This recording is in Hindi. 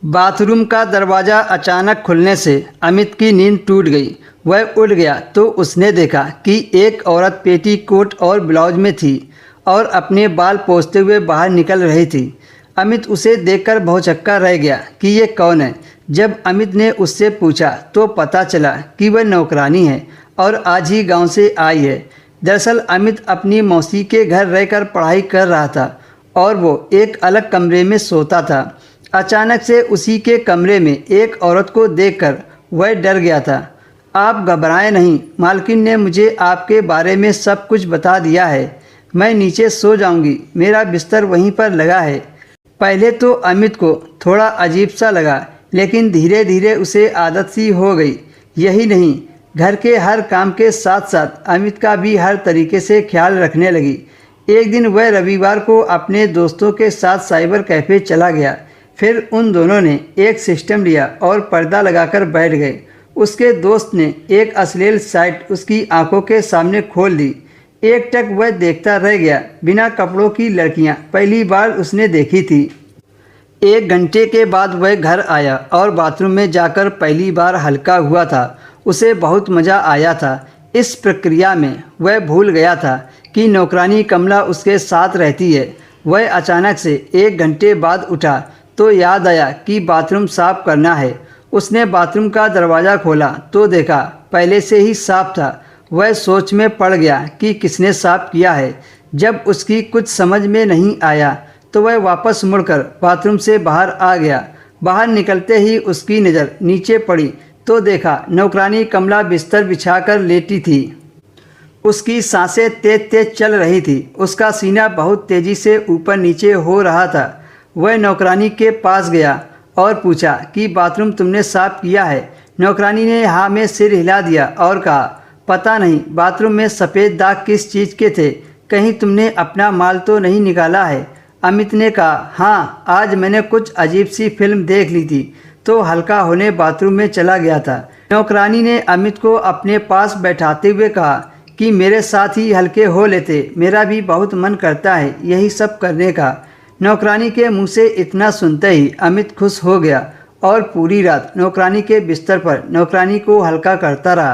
बाथरूम का दरवाज़ा अचानक खुलने से अमित की नींद टूट गई। वह उठ गया तो उसने देखा कि एक औरत पेटीकोट और ब्लाउज में थी और अपने बाल पोंछते हुए बाहर निकल रही थी। अमित उसे देखकर भौचक्का रह गया कि ये कौन है। जब अमित ने उससे पूछा तो पता चला कि वह नौकरानी है और आज ही गांव से आई है। दरअसल अमित अपनी मौसी के घर रहकर पढ़ाई कर रहा था और वो एक अलग कमरे में सोता था। अचानक से उसी के कमरे में एक औरत को देखकर वह डर गया था। आप घबराएं नहीं, मालकिन ने मुझे आपके बारे में सब कुछ बता दिया है। मैं नीचे सो जाऊंगी, मेरा बिस्तर वहीं पर लगा है। पहले तो अमित को थोड़ा अजीब सा लगा, लेकिन धीरे धीरे उसे आदत सी हो गई। यही नहीं, घर के हर काम के साथ साथ अमित का भी हर तरीके से ख्याल रखने लगी। एक दिन वह रविवार को अपने दोस्तों के साथ साइबर कैफ़े चला गया। फिर उन दोनों ने एक सिस्टम लिया और पर्दा लगाकर बैठ गए। उसके दोस्त ने एक अश्लील साइट उसकी आंखों के सामने खोल दी। एकटक वह देखता रह गया। बिना कपड़ों की लड़कियां पहली बार उसने देखी थी। 1 घंटे के बाद वह घर आया और बाथरूम में जाकर पहली बार हल्का हुआ था। उसे बहुत मज़ा आया था। इस प्रक्रिया में वह भूल गया था कि नौकरानी कमला उसके साथ रहती है। वह अचानक से 1 घंटे बाद उठा तो याद आया कि बाथरूम साफ करना है। उसने बाथरूम का दरवाज़ा खोला तो देखा पहले से ही साफ था। वह सोच में पड़ गया कि किसने साफ किया है। जब उसकी कुछ समझ में नहीं आया तो वह वापस मुड़कर बाथरूम से बाहर आ गया। बाहर निकलते ही उसकी नज़र नीचे पड़ी तो देखा नौकरानी कमला बिस्तर बिछाकर लेटी थी। उसकी सांसें तेज तेज चल रही थी। उसका सीना बहुत तेज़ी से ऊपर नीचे हो रहा था। वह नौकरानी के पास गया और पूछा कि बाथरूम तुमने साफ किया है। नौकरानी ने हाँ में सिर हिला दिया और कहा, पता नहीं बाथरूम में सफ़ेद दाग किस चीज़ के थे, कहीं तुमने अपना माल तो नहीं निकाला है। अमित ने कहा, हाँ, आज मैंने कुछ अजीब सी फिल्म देख ली थी तो हल्का होने बाथरूम में चला गया था। नौकरानी ने अमित को अपने पास बैठाते हुए कहा कि मेरे साथ ही हल्के हो लेते, मेरा भी बहुत मन करता है यही सब करने का। नौकरानी के मुंह से इतना सुनते ही अमित खुश हो गया और पूरी रात नौकरानी के बिस्तर पर नौकरानी को हल्का करता रहा।